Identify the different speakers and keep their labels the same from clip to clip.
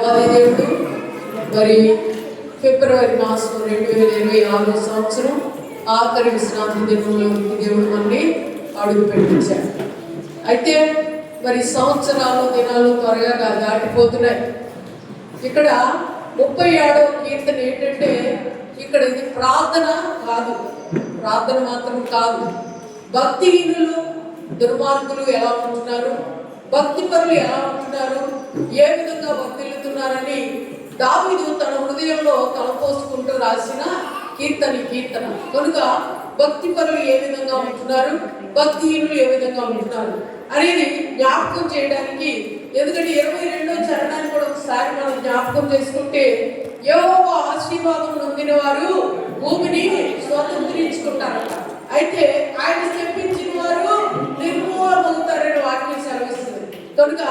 Speaker 1: దేవాది దేవుడు మరి ఫిబ్రవరి మాసం 2026 సంవత్సరం ఆఖరి విశ్రాంతి దినంలోకి దేవుడు మనని అడుగు పెట్టించాడు. అయితే మరి సంవత్సరాలు దినాలు త్వరగా దాటిపోతున్నాయి. ఇక్కడ 37వ కీర్తన ఏంటంటే, ఇక్కడ ఇది ప్రార్థన కాదు, ప్రార్థన మాత్రం కాదు. భక్తిహీనులు దుర్మార్గులు ఎలా ఉంటున్నారు, భక్తి పరులు ఎలా ఉంటున్నారు, ఏ విధంగా వర్తిల్లుతున్నారని దావీదు తన హృదయంలో తలపోసుకుంటూ రాసిన కీర్తన. కనుక భక్తి పరులు ఏ విధంగా ఉంటున్నారు, భక్తిహీనులు ఏ విధంగా ఉంటున్నారు అనేది జ్ఞాపకం చేయడానికి, ఎందుకంటే 22వ చరణాన్ని కూడా ఒకసారి మనం జ్ఞాపకం చేసుకుంటే, యెహోవా ఆశీర్వాదం నొందిన వారు భూమిని స్వతంత్రించుకుంటారట. అయితే ఆయన శపించిన వారు నిర్మూలమవుతారని వాక్యం సెలవిస్తుంది. కనుక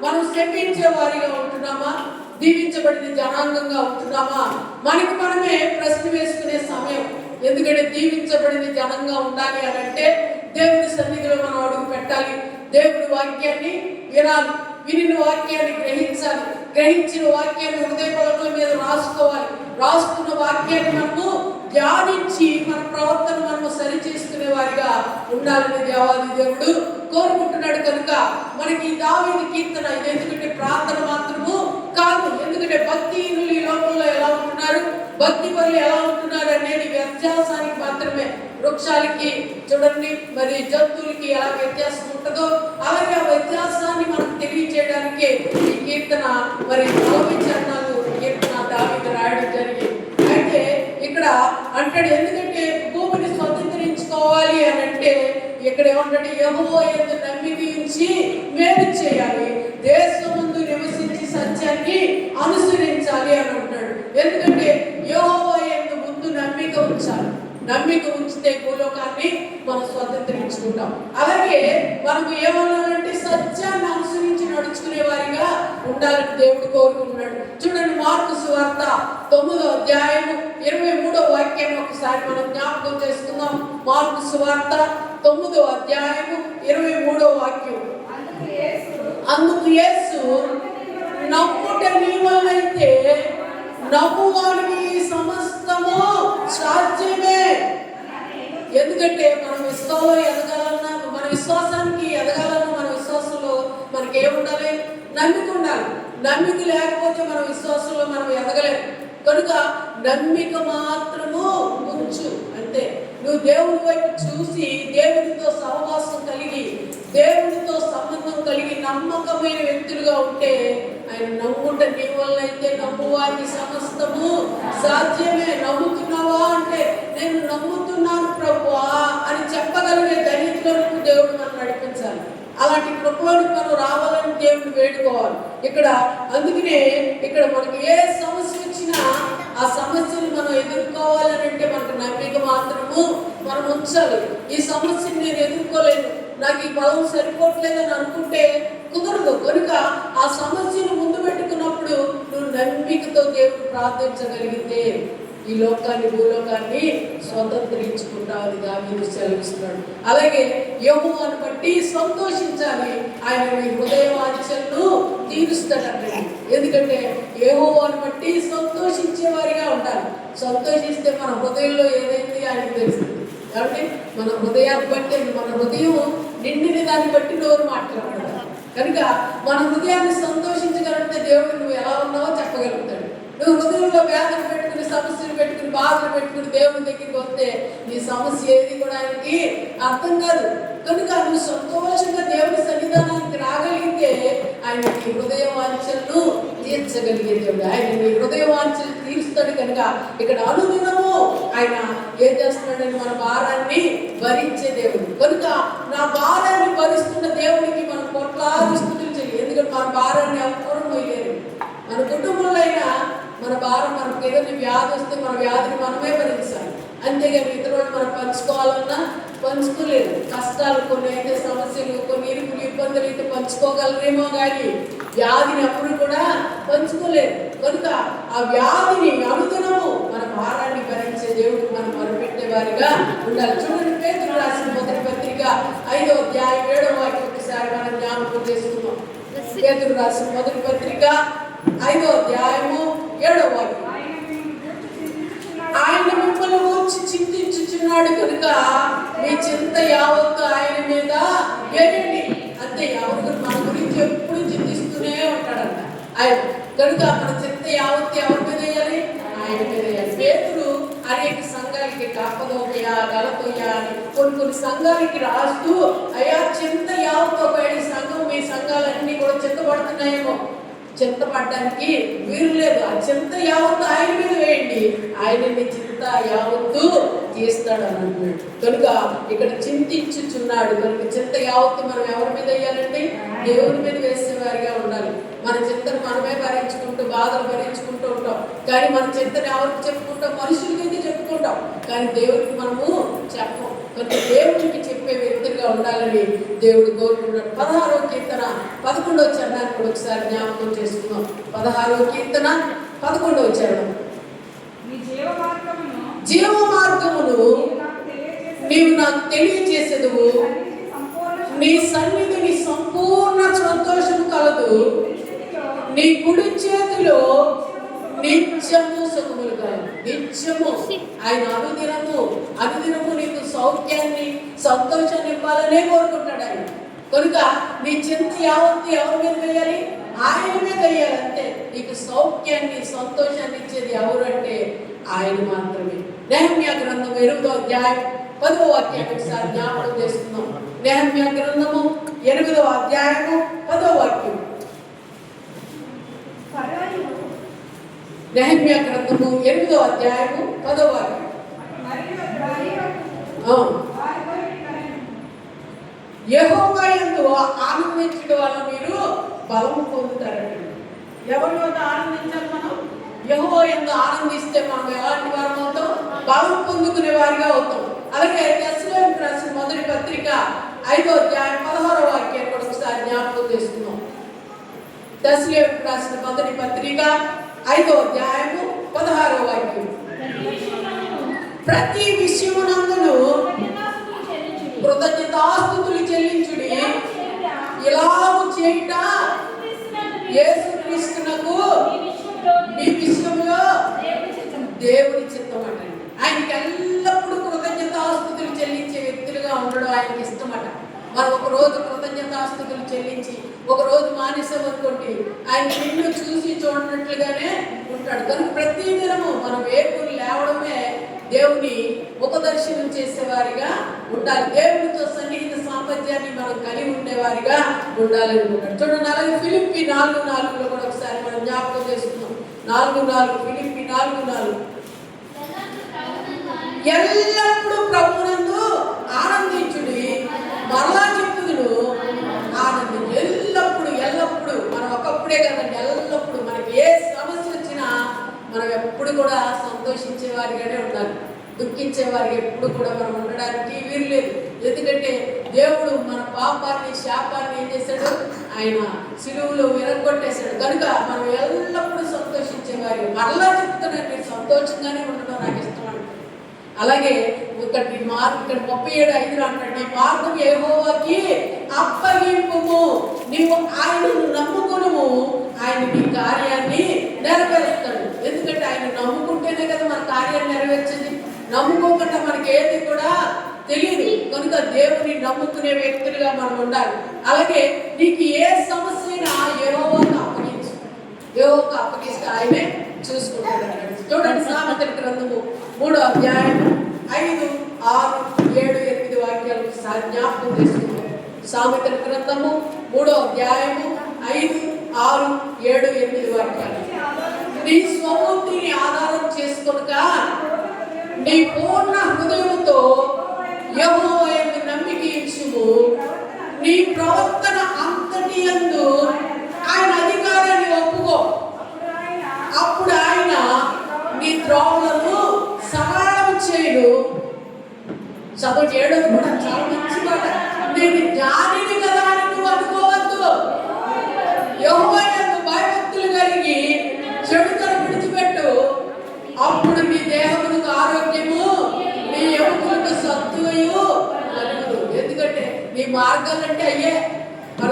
Speaker 1: మనం శపించే వారిగా ఉంటున్నామా, దీవించబడిన జనాంగంగా ఉంటున్నామా? మనకి మనమే ప్రశ్న వేసుకునే సమయం. ఎందుకంటే దీవించబడిన జనంగా ఉండాలి అని అంటే దేవుని సన్నిధిలో మనం అడుగు పెట్టాలి. దేవుడి వాక్యాన్ని వినాలి, వినిన వాక్యాన్ని గ్రహించాలి, గ్రహించిన వాక్యాన్ని హృదయ పలకల మీద రాసుకోవాలి. రాసుకున్న వాక్యాన్ని మనము ధ్యానించి మన ప్రవర్తన మనము సరి చేసుకునే వారిగా ఉండాలని దేవాది దేవుడు కోరుకుంటున్నాడు. కనుక మనకి దావీదు కీర్తన ఇది. ఎందుకంటే ప్రార్థన మాత్రము కాదు, ఎందుకంటే భక్తిహీనులు ఈ లోకంలో ఎలా ఉంటున్నారు, భక్తి పరులు ఎలా ఉంటున్నారు అనేది వ్యత్యాసానికి మాత్రమే. వృక్షాలకి చూడండి, మరి జంతువులకి ఎలా వ్యత్యాసం ఉంటుందో అలాగే ఆ వ్యత్యాసాన్ని మనం తెలియజేయడానికి ఈ కీర్తన మరి 40 చరణాలు కీర్తన దావీదు రాయడం జరిగింది. అయితే ఇక్కడ అంటాడు, ఎందుకంటే భూమిని స్వతంత్రించుకోవాలి అని అంటే ఇక్కడ ఏమంటాడు, యెహోవా యందు నమ్మిక ఉంచి మేలు చేయాలి, దేశమందు నివసించి సత్యాన్ని అనుసరించాలి అని అంటున్నాడు. ఎందుకంటే యెహోవా యందు ముందు నమ్మిక ఉంచాలి. నమ్మిక ఉంచితే భూలోకాన్ని మనం స్వతంత్రించుకుంటాం. అలాగే మనకు ఏమన్నాడంటే సత్యాన్ని అనుసరించి నడుచుకునే వారిగా ఉండాలని దేవుడు కోరుకుంటున్నాడు. చూడండి, మార్కు సువార్త 9వ అధ్యాయము 23వ వాక్యాన్ని ఒకసారి మనం జ్ఞాపకం చేసుకుందాం. మార్కు సువార్త 9వ అధ్యాయము 23వ వాక్యం. అందుకు యేసు, నమ్ముట నీ వలనైతే నమ్మువాడికి సమస్తము సాధ్యమే. ఎందుకంటే మన విశ్వాసంలో ఎదగాలన్నా, మన విశ్వాసానికి ఎదగాలన్నా, మన విశ్వాసంలో మనకి ఏముండాలి, నమ్మిక ఉండాలి. నమ్మిక లేకపోతే మన విశ్వాసంలో మనం ఎదగలేము. కనుక నమ్మిక మాత్రము ఉంచు అంతే. నువ్వు దేవుని వైపు చూసి దేవునితో సహవాసం కలిగి దేవునితో సంబంధం కలిగి నమ్మకమైన వ్యక్తులుగా ఉంటే ఆయన నమ్ముట నీ వల్ల అయితే నమ్మువారికి సమస్తము సాధ్యమే. నమ్ముతున్నావా అంటే నేను నమ్ముతున్నాను ప్రభువా అని చెప్పగలిగే ధైర్యంలోకి దేవుడు మనం నడిపించాలి. అలాంటి కృపలోకి మనం రావాలని దేవుడు వేడుకోవాలి. ఇక్కడ అందుకనే ఇక్కడ మనకి ఏ సమస్య వచ్చినా ఆ సమస్యను మనం ఎదుర్కోవాలని అంటే మనకు నమ్మిక మాత్రము మనం ఉంచాలి. ఈ సమస్యను నేను ఎదుర్కోలేను, నాకు ఈ బలం సరిపోవట్లేదని అనుకుంటే కుదరదు. కనుక ఆ సమస్యను ముందు పెట్టుకున్నప్పుడు నువ్వు నమ్మికతో దేవుడు ప్రార్థించగలిగితే ఈ లోకాన్ని భూలోకాన్ని స్వతంత్రించుకుంటావని దావీదు సెలవిస్తున్నాడు. అలాగే యెహోవాను బట్టి సంతోషించాలి, ఆయన మీ హృదయ వాంఛలను తీరుస్తాడండి. ఎందుకంటే యెహోవాను బట్టి సంతోషించే వారిగా ఉండాలి. సంతోషిస్తే మన హృదయంలో ఏదైంది ఆయనకు తెలుస్తుంది. కాబట్టి మన హృదయాన్ని బట్టి, మన హృదయం నిండిన దాన్ని బట్టి నోరు మాట్లాడాలి. కనుక మన హృదయాన్ని సంతోషించగలిగితే దేవుడు నువ్వు ఎలా ఉన్నావో చెప్పగలుగుతాడు. నువ్వు హృదయంలో వేదన పెట్టుకుని, సమస్యలు పెట్టుకుని, బాధలు పెట్టుకుని దేవుని దగ్గరికి వస్తే నీ సమస్య ఏది కూడా ఆయనకి అర్థం కాదు. కనుక నువ్వు సంతోషంగా దేవుని సన్నిధానానికి రాగలిగితే ఆయన నీ హృదయ వాంఛలను తీర్చగలిగే దేవుడు. ఆయన నీ హృదయ వాంఛలు తీరుస్తాడు. కనుక ఇక్కడ అనుదినము ఆయన ఏం చేస్తున్నాడని మన భారాన్ని భరించే దేవుడు. కనుక నా భారాన్ని భరిస్తున్న దేవుడికి మనం కోట్లాది స్తుతులు చేయాలి. ఎందుకంటే మన భారాన్ని ఎవరు మోయలేరు. మన కుటుంబంలో అయినా మన భారం, మనకు ఏదైనా వ్యాధి వస్తే మన వ్యాధిని మనమే భరించాలి. అంతేగాని ఇతరులు మనం పంచుకోవాలన్నా పంచుకోలేదు. కష్టాలు కొన్ని అయితే, సమస్యలు కొన్ని, ఇరుకులు ఇబ్బందులు అయితే పంచుకోగలరేమో కానీ వ్యాధిని అప్పుడు కూడా పంచుకోలేదు. కనుక ఆ వ్యాధిని అనుదినము మన భారాన్ని భరించే దేవుడు మనం మొరపెట్టే వారిగా ఉండాలి. చూడండి, పేతురు రాసిన మొదటి పత్రిక 5వ అధ్యాయం 7వ వాక్యం ఒకసారి మనం జ్ఞాపకం చేసుకుందాం. పేతురు రాసిన మొదటి పత్రిక 5వ వచ్చి చింతించుచున్నాడు కనుక మీ చింత యావత్తు ఆయన మీద వేయండి. అంతే, ఎవరు మన గురించి ఎప్పుడు చింతిస్తూనే ఉంటాడంట ఆయన. కనుక మన చింత యావత్తు ఎవరి మీద వేయాలి? ఆయన మీద వేయాలి. పేతురు అనేక సంఘాలకి కప్పదోయ గలతోయ అని కొన్ని సంఘాలకి రాస్తూ, అయ్యా చింత యావత్తు, ఒకవేళ సంఘం మీ సంఘాలన్నీ కూడా చింతపడుతున్నాయేమో, చింతపడడానికి వీరు లేదు. ఆ చింత యావత్తు ఆయన మీద వేయండి, ఆయన మీ చింత యావత్తు తీస్తాడు అని అంటున్నాడు. కనుక ఇక్కడ చింతించుచున్నాడు కనుక చింత యావత్తు మనం ఎవరి మీద వేయాలండి? దేవుని మీద వేసేవారిగా ఉండాలి. మన చింతను మనమే భరించుకుంటూ బాధలు భరించుకుంటూ ఉంటాం, కానీ మన చింతను ఎవరికి చెప్పుకుంటాం? మనుషులకైతే చెప్పుకుంటాం, కానీ దేవుడికి మనము చెప్పం. కనుక దేవుడికి చెప్పే వ్యక్తులుగా ఉండాలని దేవుడు కోరుకున్నాడు. 16వ కీర్తన 11వ చరణాన్ని కూడా ఒకసారి జ్ఞాపకం చేసుకున్నాం. 16వ కీర్తన 11వ చరణం. జీవ మార్గమును నీవు నాకు తెలియజేసేదువు, నీ సన్నిధిని సంపూర్ణ సంతోషము కలదు, నీ కుడి చేతిలో నిత్యము సుఖములు కలదు. నిత్యము ఆయన అనుదినము నీకు సౌఖ్యాన్ని సంతోషాన్ని ఇవ్వాలనే కోరుకుంటాడు ఆయన. కనుక నీ చింత యావత్తు ఎవరి మీద వేయాలి? ఆయన మీద వేయాలి. అంతే. నీకు సౌఖ్యాన్ని సంతోషాన్ని ఇచ్చేది ఎవరు అంటే ఆయన మాత్రమే. నెహెమ్యా గ్రంథం 8వ అధ్యాయం 10వ వాక్యాన్ని ఒకసారి జ్ఞాపకం చేసుకుందాం. నెహెమ్యా గ్రంథము 8వ అధ్యాయము 10వ వాక్యం. నెహెమ్యా గ్రంథము 8వ అధ్యాయము 10వ వాక్యం. యెహోవా యందు ఆనందించడం వల్ల మీరు బలము పొందుతారండి. ఎవరి వద్ద ఆనందించాలి? మనం యెహోవా యందు ఆనందిస్తే మనం ఎలాంటి వారం అవుతాం? బలం పొందుకునే వారిగా అవుతాం. అలాగే తెస్సలోనికీయులకు రాసిన మొదటి పత్రిక 5వ అధ్యాయం 16వ వాక్యాన్ని కూడా ఒకసారి జ్ఞాపకం చేసుకుందాం. తెస్సలోనికీయులకు రాసిన మొదటి పత్రిక 5వ అధ్యాయము 16వ వాక్యం. ప్రతి విషయమునందును కృతజ్ఞతాస్తుతులు చెల్లించుడి, ఇలాగు చేయుట యేసుక్రీస్తునకు మీ విషయంలో దేవుని చిత్తం అంటండి. ఆయనకి ఎల్లప్పుడూ కృతజ్ఞతాస్తుతులు చెల్లించే వ్యక్తులుగా ఉండడం ఆయనకి ఇష్టమట. మనం ఒక రోజు కృతజ్ఞతాస్తుతులు చెల్లించి ఒక రోజు మానేసాం అనుకోండి, ఆయన నిన్ను చూసి చూడనట్లుగానే ఉంటాడు. కనుక ప్రతి దినము మనం వేపులు లేవడమే దేవుని ఉపదర్శనం చేసేవారిగా ఉండాలి. దేవునితో సన్నిహిత సాంపత్యాన్ని మనం కలిగి ఉండేవారిగా ఉండాలని అనుకుంటాడు. చూడండి, అలాగే ఫిలిప్పీ 4:4 కూడా ఒకసారి మనం జ్ఞాపకం చేసుకుందాం. 4:4 ఫిలిప్పీ 4:4. ఎల్లప్పుడూ ప్రభువునందు ఆనందించుడి. మరలా చెప్పుదును ఆనందించు. ఎల్లప్పుడు మనం ఒకప్పుడే కదండి, ఎల్లప్పుడు మనకి ఏ సమస్య వచ్చినా మనం ఎప్పుడు కూడా సంతోషించే వారిగానే ఉండాలి. దుఃఖించే వారికి ఎప్పుడు కూడా మనం ఉండడానికి వీలు లేదు. ఎందుకంటే దేవుడు మన పాపాన్ని శాపాన్ని ఏం చేశాడు? ఆయన సిలువలో విరగొట్టేశాడు. కనుక మనం ఎల్లప్పుడూ సంతోషించే వారి. మరలా చెప్తున్నాను, మీరు సంతోషంగానే ఉండడం నాకు ఇష్టం అంటారు. అలాగే ఇక్కడ 37:5 అంటాడు, నీ మార్గం యెహోవాకి అప్పగింపుము, నీవు ఆయనను నమ్ముకునుము, ఆయన నీ కార్యాన్ని నెరవేరుస్తాడు. ఎందుకంటే ఆయన నమ్ముకుంటేనే కదా మన కార్యాన్ని నెరవేర్చేది. నమ్ముకోకుండా మనకి ఏది కూడా తెలియదు. కనుక దేవుని నమ్ముకునే వ్యక్తులుగా మనం ఉండాలి. అలాగే నీకు ఏ సమస్య అయినా యెహోవాకు అప్పగించు. యెహోవాకు అప్పగిస్తే ఆయనే చూసుకుంటాడు. చూడండి, సామెతల గ్రంథము 3వ అధ్యాయం 5, 6, 7, 8 వాక్యాలు జ్ఞాపకం చేసుకుంటాం. సామెతల గ్రంథము 3వ అధ్యాయము 5, 6, 7, 8 వాక్యాలు. నీ స్వబుద్ధిని ఆధారం చేసుకొనక నీ పూర్ణ హృదయముతో యెహోవా యందు నమ్మిక ఉంచుము. నీ ప్రవర్తన అంతటి యందు ఆయన అధికారాన్ని ఒప్పుకో. అప్పుడు ఆయన నీ త్రోవలను సరళం చేయును. చదువు చేయడం కూడా చాలా మంచి మాట. నేను జ్ఞానిని కదా అని నువ్వు అనుకోవద్దు. యెహోవా యందు భయభక్తులు కలిగి చెడుతను విడిచిపెట్టు. అప్పుడు నీ దేహమునకు ఆరోగ్యము, నీ ఎముకలకు సత్తువయు కలుగును. ఎందుకంటే నీ మార్గాలు అంటే అయ్యే మన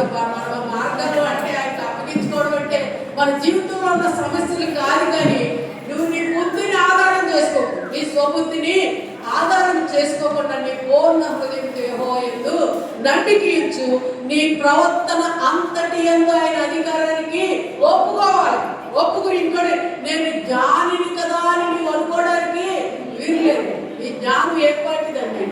Speaker 1: మార్గాలు అంటే ఆయనకు అప్పగించుకోవడం అంటే మన జీవితంలో ఉన్న సమస్యలు కాదు. కానీ నువ్వు నీ బుద్ధిని ఆధారం చేసుకో, నీ స్వబుద్ధిని ఆధారం చేసుకోకుండా నీ పూర్ణ హృదయంతో యెహోవా యందు నమ్మికించు. నీ ప్రవర్తన అంతటి యందు ఆయన అధికారానికి ఒప్పుకోవాలి. ఒప్పుకుని ఇంకోటి నేను జ్ఞానిని కదా అని నువ్వు అనుకోవడానికి వీల్లేదు. ఈ జ్ఞానం ఏ పాటిదండి?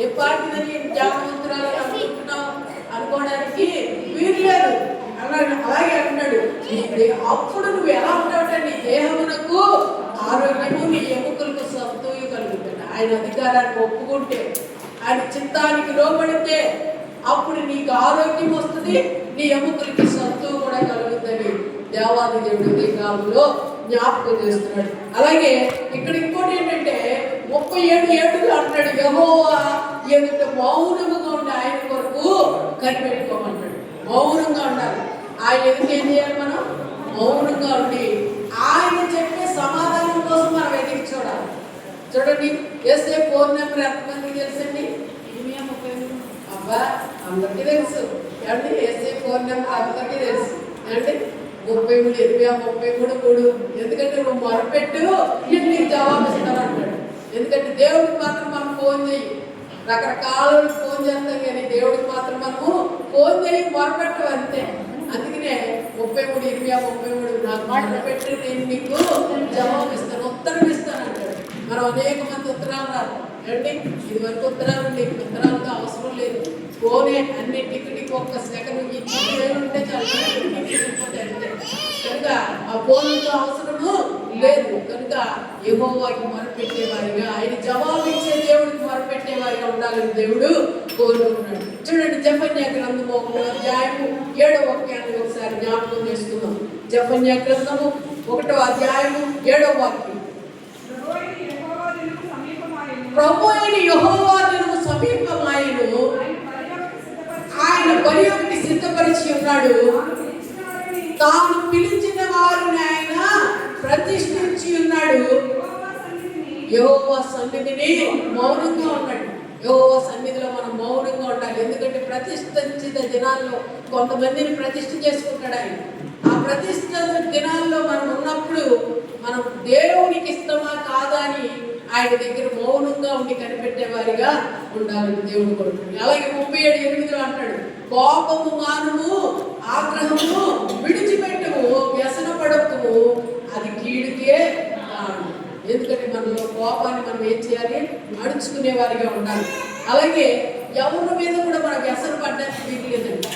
Speaker 1: ఏ పాటిదని జ్ఞానవంతురాలు అనుకుంటున్నావు అనుకోవడానికి వీల్లేదు అన్నాడు. అలాగే అంటున్నాడు, అప్పుడు నువ్వు ఎలా ఉంటావంటే నీ దేహమునకు ఆరోగ్యము, నీ ఎముకలకు సంతోషం కలుగుతుంది. ఆయన అధికారాన్ని ఒప్పుకుంటే, ఆయన చిత్తానికి లోబడితే అప్పుడు నీకు ఆరోగ్యం వస్తుంది, నీ ఎముకలకి సంతోషం కూడా కలుగుతుంది. దేవాది దేవుడు ఈ కాలంలో జ్ఞాపకం చేస్తున్నాడు. అలాగే ఇక్కడ ఇంకోటి ఏంటంటే 37:7 అంటాడు, యెహోవా ఎదుట మౌనముగా ఉండి ఆయన కొరకు కనిపెట్టుకోమంటాడు. మౌనంగా ఉండాలి. ఆయన ఎదుట ఏం చేయాలి? మనం మౌనంగా ఉండి ఆయన చెప్పే సమాధానం కోసం మనం ఎదురు చూడాలి. చూడండి, యేసే ఫోన్ నెంబర్ ఎంతమందికి తెలుసండి? అబ్బా, అందరికీ తెలుసు. ఏమండి, యేసే ఫోన్ నెంబర్ అందరికీ తెలుసు. అంటే 33 ఎందుకంటే నువ్వు మొరపెట్టు, నేను నీకు జవాబు ఇస్తాను అంటాడు. ఎందుకంటే దేవుడికి మాత్రం మనం ఫోన్ చేయి, రకరకాల ఫోన్ చేస్తాం కానీ దేవుడికి మాత్రం మనము ఫోన్ చేయి మొరపెట్టం అంతే. అందుకనే 33 నాకు మొరపెట్టు, నేను నీకు జవాబు ఇస్తాను, ఉత్తరం ఇస్తాను అంటాడు. మనం అనేక మంది ఉత్తరాలు రాదు అంటే ఇది వరకు ఉత్తరాలు ఉండే, ఉత్తరాలతో అవసరం లేదు. ఫోనే అన్నింటికి ఒక్క సెకండ్ ఇచ్చి ఉంటే చాలా అంతే. కనుక ఆ ఫోన్తో అవసరము లేదు. కనుక యెహోవాకి మొరపెట్టేవారిగా, ఆయన జవాబు ఇచ్చే దేవుడికి మొరపెట్టేవారిగా ఉండాలని దేవుడు కోరుకుంటున్నాడు. చూడండి, జెఫన్యా గ్రంథము 1వ అధ్యాయము 7వ వాక్యాన్ని ఒకసారి జ్ఞాపకం చేసుకుందాం. జెఫన్యా గ్రంథము 1వ అధ్యాయము 7వ వాక్యం. ప్రభు అయిన యెహోవా దినము సమీపమాయెను, ఆయన పర్యక్తి సిద్ధపరిచి ఉన్నాడు. తాను పిలిచిన వారిని ఆయన ప్రతిష్ఠించి ఉన్నాడు. యెహోవా సన్నిధిని మౌనంగా ఉన్నాడు. యెహోవా సన్నిధిలో మనం మౌనంగా ఉండాలి. ఎందుకంటే ప్రతిష్ఠించిన దినాల్లో కొంతమందిని ప్రతిష్ఠ చేసుకుంటాడు ఆయన. ఆ ప్రతిష్ఠ దినాల్లో మనం ఉన్నప్పుడు మనం దేవునికి ఇష్టమా కాదా అని ఆయన దగ్గర మౌనంగా ఉండి కనిపెట్టేవారిగా ఉండాలని దేవుడు కోరుకుంటున్నాడు. అలాగే 37:8 అంటాడు, కోపము మానుము, ఆగ్రహము విడిచిపెట్టుము, వ్యసన పడకు, అది కీడుకే కారణం. ఎందుకంటే మనలో కోపాన్ని మనం ఏం చేయాలి? అడుచుకునే వారిగా ఉండాలి. అలాగే ఎవరి మీద కూడా మనం వ్యసన పడడానికి వీల్లేదండి.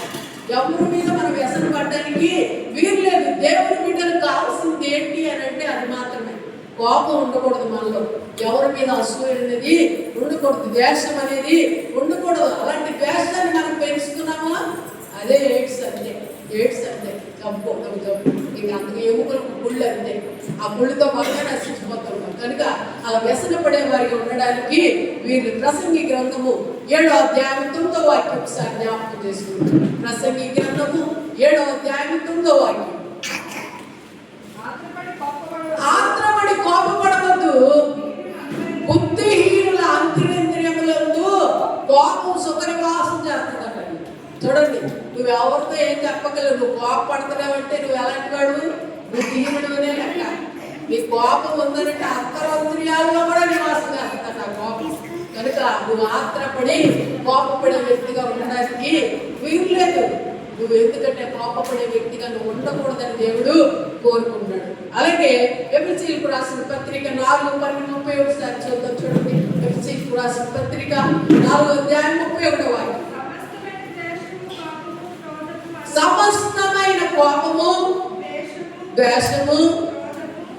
Speaker 1: ఎవరి మీద మనం వ్యసన పడడానికి వీల్లేదు. దేవుని బిడ్డలకు కావాల్సింది ఏంటి అని అంటే అది మాత్రమే. కోపం ఉండకూడదు మనలో. ఎవరి మీద అసూయ అనేది ఉండకూడదు. ద్వేషం అనేది ఉండకూడదు. అలాంటి ద్వేషాన్ని మనం పెంచుకున్నామా అదే ఎయిడ్స్ అంతే. ఎయిడ్స్ అంతే, జబ్బు ఇంకా అందుకు ఎముకలకు గుళ్ళు అంతే. ఆ గుళ్ళతో బాగా నశించిపోతుంటాం. కనుక అలా వ్యసన పడే వారికి ఉండడానికి వీళ్ళు ప్రసంగి గ్రంథము 7వ అధ్యాయం 9వ వాక్యం ఒకసారి జ్ఞాపకం చేసుకుంటాం. ప్రసంగి గ్రంథము 7వ అధ్యాయం 9వ వాక్యం. ఆత్రపడి కోపపడవద్దు, బుద్ధిహీనుల అంతరింద్రియములందు కోపం సుఖనివాసం చేస్తుందట. చూడండి, నువ్వు ఎవరితో ఏం చెప్పగలవు? నువ్వు కోపపడుతున్నావంటే నువ్వు ఎలాంటి వాడు? బుద్ధిహీనుడునే లెక్క. నీ కోపం ఉందనంటే అంతరంద్రియాల్లో కూడా నివాసం చేస్తుందట ఆ కోపం. కనుక నువ్వు ఆత్రపడి కోపపడే వ్యక్తిగా ఉండడానికి వీల్లేదు. నువ్వు ఎందుకంటే కోపపడే వ్యక్తిగా నువ్వు ఉండకూడదని దేవుడు కోరుకుంటున్నాడు. అలాగే ఎఫెసీయులకు రాసిన పత్రిక 4:31 సారి చూద్దాం. చూడండి, ఎఫెసీయులకు రాసిన పత్రిక 4వ అధ్యాయం 31వ వాక్యం. సమస్తమైన కోపము, ద్వేషము,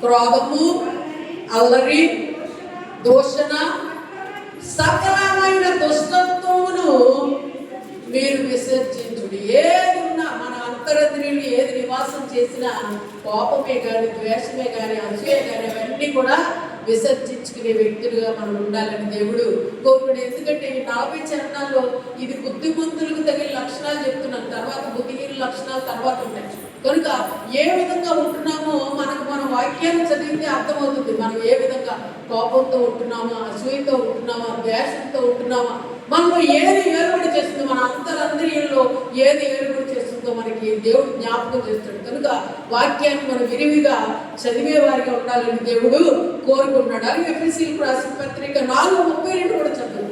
Speaker 1: క్రోధము, అల్లరి, దూషణ, సకలమైన దుష్టత్వమును మీరు విసర్జించుడి. ఏది ఉన్నా మన అంతరంద్రియులు ఏది నివాసం చేసినా కోపమే కానీ, ద్వేషమే కానీ, అసూయ కానీ అవన్నీ కూడా విసర్జించుకునే వ్యక్తులుగా మనం ఉండాలని దేవుడు కోరుకునే. ఎందుకంటే ఈ 40 చరణాల్లో ఇది బుద్ధిమంతులకు తగిన లక్షణాలు చెప్తున్నాను. తర్వాత బుద్ధిహీన లక్షణాలు తర్వాత ఉంటాయి. కనుక ఏ విధంగా ఉంటున్నామో మనకు మన వాక్యాన్ని చదివితే అర్థమవుతుంది. మనం ఏ విధంగా కోపంతో ఉంటున్నామా, అసూయతో ఉంటున్నామా, ద్వేషంతో ఉంటున్నామా, మనలో ఏది ఏర్పడి చేస్తుంది, మన అంతరంద్రియంలో ఏది ఏర్పడి చేస్తుంది చేస్తుందో మనకి దేవుడు జ్ఞాపకం చేస్తాడు. కనుక వాక్యాన్ని మనం విరివిగా చదివే వారిగా ఉండాలని దేవుడు కోరుకుంటున్నాడు. అలాగే ఎఫెసీయులకు రాసిన పత్రిక 4:32 కూడా చదువు.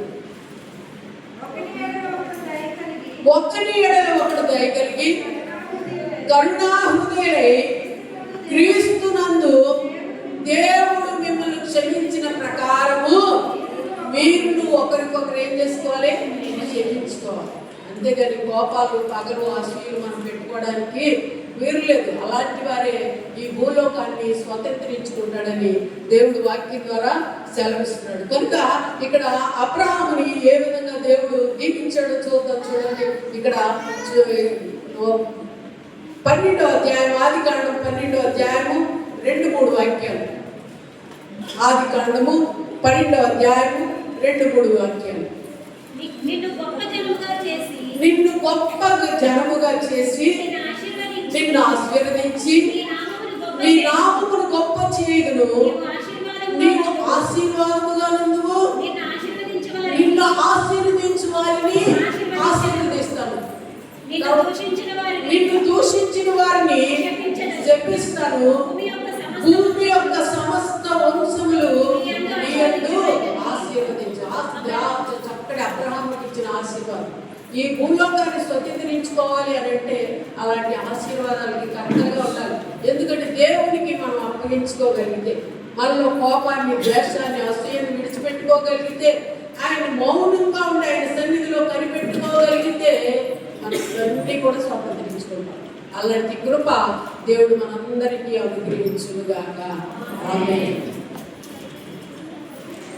Speaker 1: ఒకని ఎడల ఒకడు దయ కలిగి కరుణా హృదయులై క్రీస్తునందు దేవుడు మిమ్మల్ని క్షమించిన ప్రకారము మీరు ఒకరికొకరు ఏం చేసుకోవాలి? క్షమించుకోవాలి. అంతేగాని కోపాలు, పగలు, అసూయలు మనం పెట్టుకోవడానికి వీరు లేదు. అలాంటి వారే ఈ భూలోకాన్ని స్వతంత్రించుకుంటాడని దేవుడు వాక్యం ద్వారా సెలవిస్తున్నాడు. కనుక ఇక్కడ అబ్రహాముని ఏ విధంగా దేవుడు దీపించాడో చూడండి. ఇక్కడ 12వ అధ్యాయం, ఆదికాండం 12వ అధ్యాయము 2-3 వాక్యాలు. ఆదికాండము 12వ అధ్యాయము 2-3 వాక్యాలు.
Speaker 2: నిన్ను గొప్ప
Speaker 1: జనముగా చేసి నిన్ను ఆశీర్వదించి నీ నామమును గొప్ప చేయుదును. నీవు ఆశీర్వాదముగా నుండువు. నిన్ను ఆశీర్వదించు వారిని ఆశీర్వదిస్తాను. నిన్ను దూషించిన వారిని శపిస్తాను. భూమి యొక్క సమస్త వంశములు నీ యందు ఆశీర్వదించు. చక్కటి అబ్రహాముకి ఇచ్చిన ఆశీర్వాదం. ఈ భూలోకాన్ని స్వతంత్రించుకోవాలి అని అంటే అలాంటి ఆశీర్వాదాలకి కరెక్ట్గా ఉండాలి. ఎందుకంటే దేవునికి మనం అప్పగించుకోగలిగితే, మనలో కోపాన్ని, ద్వేషాన్ని, అసూయను విడిచిపెట్టుకోగలిగితే, ఆయన మౌనంగా ఉండి ఆయన సన్నిధిలో కనిపెట్టుకోగలిగితే మనన్నీ కూడా స్వతంత్రించుకుంటాం. అలాంటి కృప దేవుడు మనందరికీ అనుగ్రహించుగాక. ఆమేన్.